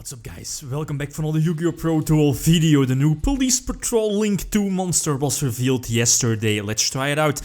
What's up guys, welcome back for another YgoPro duel video. The new Police Patrol Link 2 monster was revealed yesterday. Let's try it out.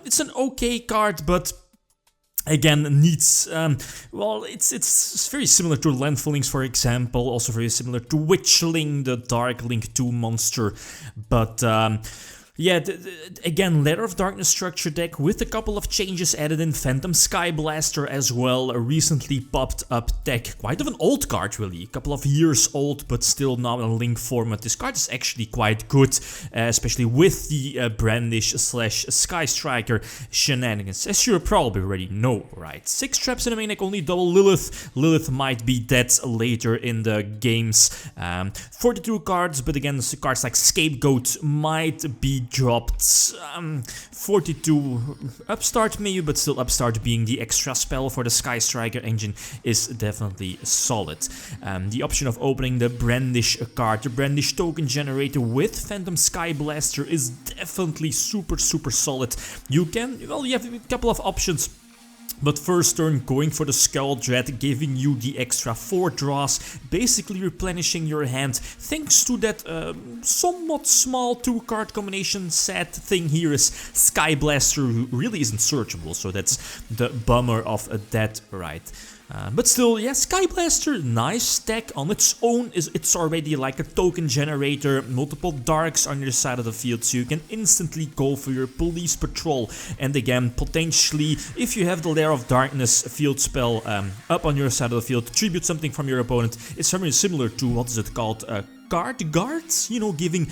It's an okay card, but again needs, well, it's very similar to Landfallings, for example, also very similar to Witchling, the Dark Link 2 monster, but yeah, again, Lair of Darkness structure deck with a couple of changes added in. Phantom Skyblaster as well, a recently popped up deck. Quite of an old card really, a couple of years old, but still now in Link format. This card is actually quite good, especially with the Brandish slash Sky Striker shenanigans, as you probably already know, right? 6 traps in the main deck, only double Lilith. Lilith might be dead later in the games. 42 cards, but again, cards like Scapegoat might be dropped. 42 Upstart maybe, but still Upstart being the extra spell for the Sky Striker engine is definitely solid. The option of opening the Brandish card, the Brandish token generator with Phantom Skyblaster is definitely super solid. You can, well, you have a couple of options. But first turn going for the Skull Dread, giving you the extra 4 draws, basically replenishing your hand. Thanks to that somewhat small 2-card combination, sad thing here is Skyblaster really isn't searchable, so that's the bummer of that, right? But still, yeah, Skyblaster, nice deck on its own. It's already like a token generator, multiple darks on your side of the field, so you can instantly go for your Police Patrol. And again, potentially, if you have the Lair of Darkness field spell up on your side of the field, tribute something from your opponent. It's very similar to, what is it called, guards, you know, giving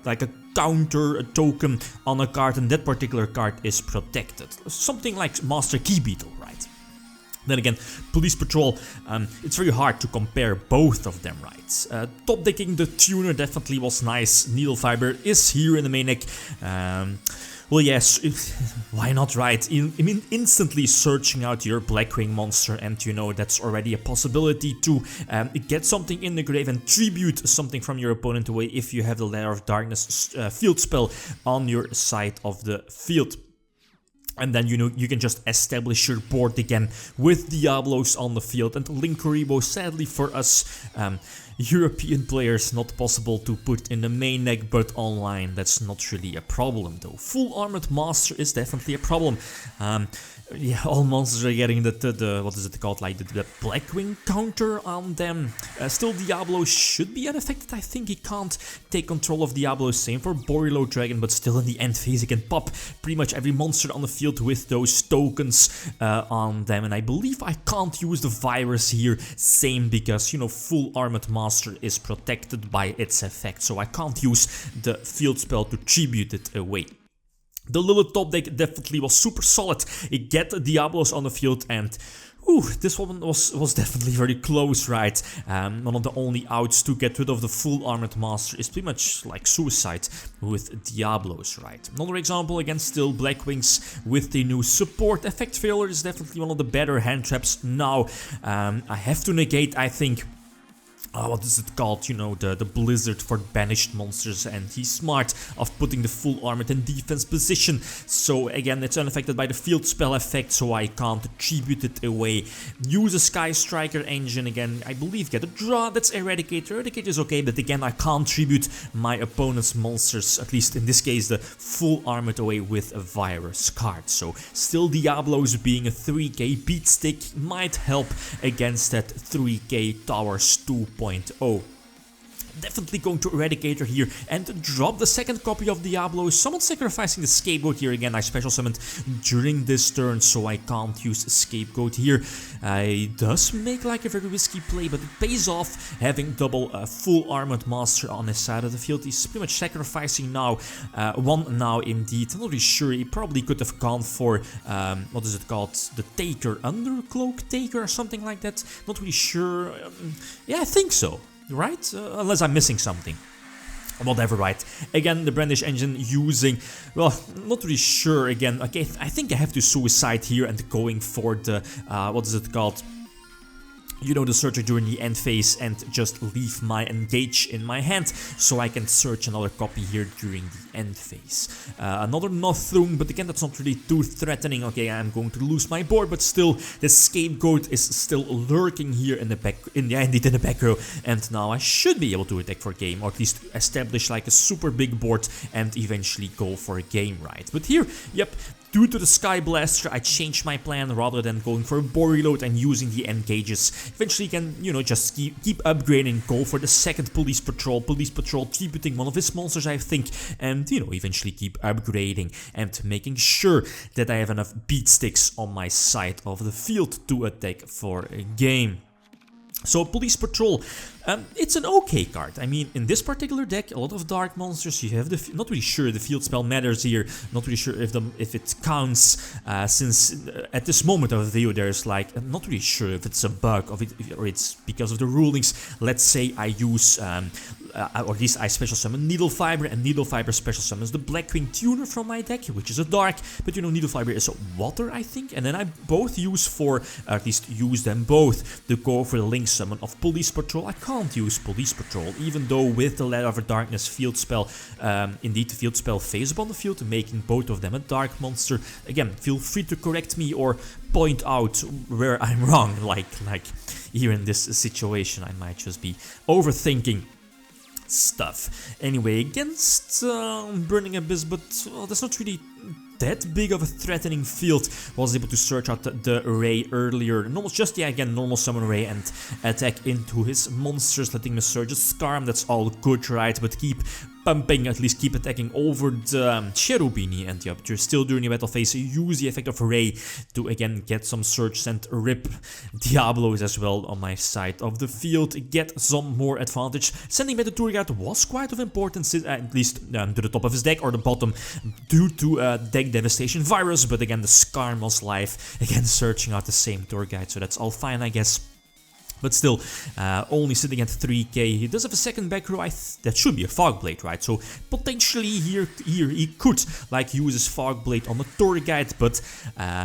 like a counter token on a card, and that particular card is protected. Something like Master Key Beetle, right? Then again, Police Patrol, it's very hard to compare both of them, right? Top decking the Tuner definitely was nice. Needle Fiber is here in the main deck. Well, yes, why not, right? I mean, instantly searching out your Blackwing monster, and you know that's already a possibility to get something in the grave and tribute something from your opponent away if you have the Lair of Darkness field spell on your side of the field. And then, you know, you can just establish your board again with Diablos on the field. And Linkuriboh, sadly for us European players, not possible to put in the main deck, but online that's not really a problem though. Full Armored Master is definitely a problem. Yeah, all monsters are getting the what is it called, like the Blackwing counter on them. Still, Diablo should be unaffected. I think he can't take control of Diablo. Same for Borilo Dragon, but still in the end phase he can pop pretty much every monster on the field with those tokens on them. And I believe I can't use the virus here. Same, because, you know, Full Armored Master is protected by its effect, so I can't use the field spell to tribute it away. The Lilith top deck definitely was super solid. It get Diablos on the field, and this one was definitely very close, right? One of the only outs to get rid of the Full Armored Master is pretty much like suicide with Diablos, right? Another example, again, still Blackwings with the new support. Effect Failure is definitely one of the better hand traps now. I have to negate, I think, what is it called, you know, the Blizzard for banished monsters, and he's smart of putting the Full Armored in defense position. So again, it's unaffected by the field spell effect, so I can't tribute it away. Use a Sky Striker engine again, I believe get a draw, that's Eradicator. Eradicator is okay, but again, I can't tribute my opponent's monsters, at least in this case the Full Armored, away with a virus card. So still Diablos being a 3k beatstick might help against that 3k Towers 2.0. Definitely going to Eradicator here and drop the second copy of Diablo. Someone sacrificing the Scapegoat here again. I special summoned during this turn, so I can't use Scapegoat here. It does make like a very risky play, but it pays off having double Full Armored Master on his side of the field. He's pretty much sacrificing now, one now indeed. I'm not really sure, he probably could have gone for, what is it called, the Taker, Undercloak Taker or something like that. Not really sure, yeah, I think so. Right? Unless I'm missing something. Whatever, right? Again, the Brandish engine using, well, not really sure again. Okay, I think I have to suicide here and going for the, what is it called? you know, the searcher during the end phase and just leave my engage in my hand so I can search another copy here during the end phase. Another nothing, but again that's not really too threatening. Okay, I'm going to lose my board, but still the scapegoat is still lurking here in the back, indeed in the back row, and now I should be able to attack for game, or at least establish like a super big board and eventually go for a game, right? But here, yep, due to the Skyblaster, I changed my plan. Rather than going for a board reload and using the engages, eventually you can, you know, just keep upgrading, go for the second police patrol, tributing one of his monsters, I think, and, you know, eventually keep upgrading and making sure that I have enough beat sticks on my side of the field to attack for a game. So Police Patrol, it's an okay card. I mean, in this particular deck, a lot of dark monsters. You have the not really sure the field spell matters here. Not really sure if it counts. Since at this moment of the video, there's like I'm not really sure if it's a bug or it's because of the rulings. Let's say I use or at least I special summon Needle Fiber, and Needle Fiber special summons the Blackwing Tuner from my deck, which is a dark, but you know, Needle Fiber is a water, I think, and then I both use for, at least use them both to go for the link summon of Police Patrol. I can't use Police Patrol, even though with the Ladder of Darkness field spell, indeed the field spell phase upon the field, making both of them a dark monster. Again, feel free to correct me or point out where I'm wrong, like here in this situation, I might just be overthinking stuff. Anyway, against Burning Abyss, but that's not really that big of a threatening field. Was able to search out the Ray earlier. Normal, just again, normal summon Ray and attack into his monsters, letting me search a Scarm. That's all good, right? But keep pumping, at least keep attacking over the Cherubini, and yep, you're still during the battle phase, so use the effect of Ray to again get some search and rip Diablos as well on my side of the field, get some more advantage. Sending back the tour guide was quite of importance, at least to the top of his deck or the bottom, due to deck devastation virus, but again the Scarm was live, again searching out the same tour guide, so that's all fine, I guess. But still, only sitting at 3k. He does have a second back row. That should be a Fog Blade, right? So potentially here he could like use his Fog Blade on the tour guide, but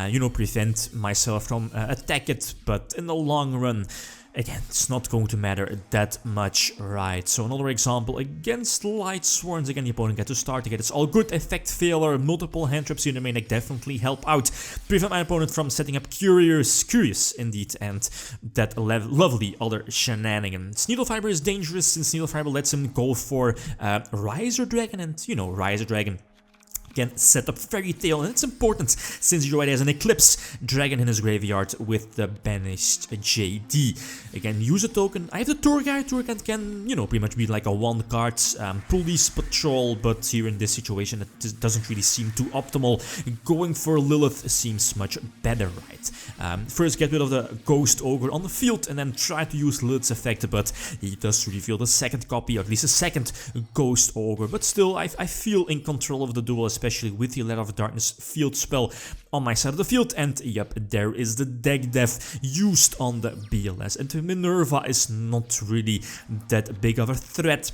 you know, prevent myself from attack it. But in the long run, again, it's not going to matter that much, right? So another example against Light Sworns. Again, the opponent gets to start again. It's all good. Effect failure, multiple hand traps in the main deck definitely help out. Prevent my opponent from setting up Curious indeed, and that lovely other shenanigans. Needle Fiber is dangerous since Needle Fiber lets him go for Riser Dragon, and you know, Riser Dragon can set up Fairy Tail, and it's important since he already has an Eclipse Dragon in his graveyard with the banished JD. Again, use a token. I have the Tour Guide. Tour Guide can, you know, pretty much be like a one card Police Patrol, but here in this situation it doesn't really seem too optimal. Going for Lilith seems much better, right? First get rid of the Ghost Ogre on the field and then try to use Lilith's effect, but he does reveal the second copy, or at least a second Ghost Ogre, but still I feel in control of the duel, especially with the Ladder of Darkness field spell on my side of the field, and yep, there is the deck dev used on the BLS, and Minerva is not really that big of a threat.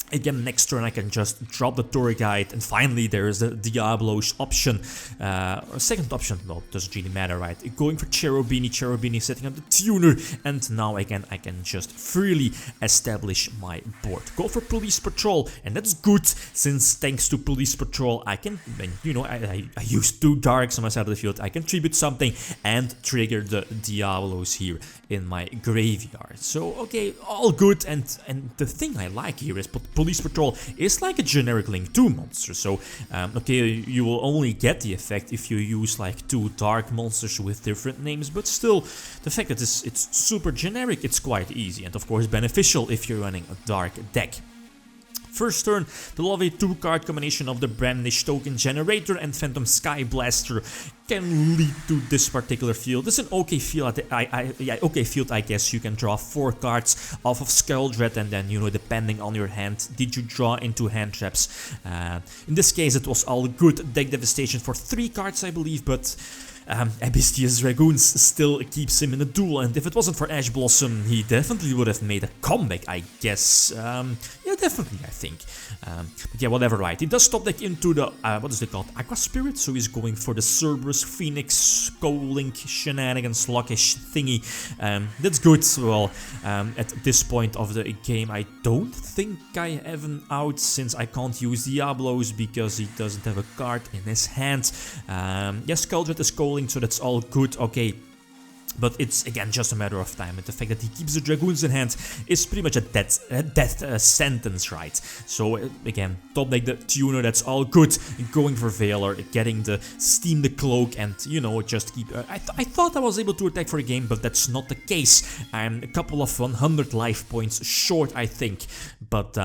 Again, next turn I can just drop the tour guide, and finally there is the Diablos option, or second option, well, doesn't really matter, right? Going for Cherubini setting up the tuner, and now again I can just freely establish my board. Go for Police Patrol, and that's good, since thanks to Police Patrol I can, you know, I use two darks on my side of the field, I can tribute something and trigger the Diablos here in my graveyard. So okay, all good, and the thing I like here is Police Patrol is like a generic Link 2 monster, so okay, you will only get the effect if you use like two dark monsters with different names, but still, the fact that it's super generic, it's quite easy, and of course beneficial if you're running a dark deck. First turn, the lovely two-card combination of the Brandish Token Generator and Phantom Skyblaster can lead to this particular field. It's an okay field, okay field, I guess. You can draw 4 cards off of Skull Dread, and then, you know, depending on your hand, did you draw into hand traps? In this case, it was all good. Deck Devastation for 3 cards, I believe, but Abystius Dragoons still keeps him in a duel, and if it wasn't for Ash Blossom, he definitely would have made a comeback, I guess. Yeah, definitely, I think. But yeah, whatever, right. He does top deck into the, what is it called? Aqua Spirit, so he's going for the Cerberus, Phoenix, Skull-Link, Shenanigans, Lockish thingy. That's good. Well, at this point of the game, I don't think I have him out, since I can't use Diablos because he doesn't have a card in his hand. Yes, Skull-Dread is Skull-Link, so that's all good, okay. But it's, again, just a matter of time, and the fact that he keeps the Dragoons in hand is pretty much a death sentence, right? So, again, top deck the Tuner, that's all good. Going for Valor, getting the Steam the Cloak, and, you know, just keep... I thought I was able to attack for a game, but that's not the case. I'm a couple of 100 life points short, I think. But,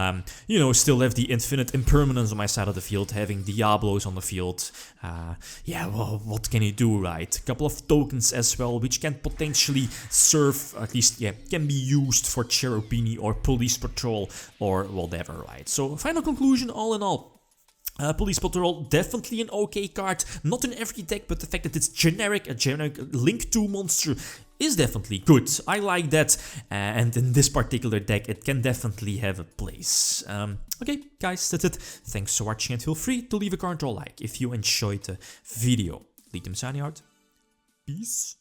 you know, still have the Infinite Impermanence on my side of the field, having Diablos on the field. Yeah, well, what can you do, right? A couple of tokens as well, which can potentially serve, at least, yeah, can be used for Cherubini or Police Patrol or whatever, right? So, final conclusion, all in all. Police Patrol, definitely an okay card, not in every deck, but the fact that it's generic, a generic Link 2 monster is definitely good. I like that, and in this particular deck it can definitely have a place. Okay, guys, that's it. Thanks for watching, and feel free to leave a comment or like if you enjoyed the video. Lithium signing out. Peace.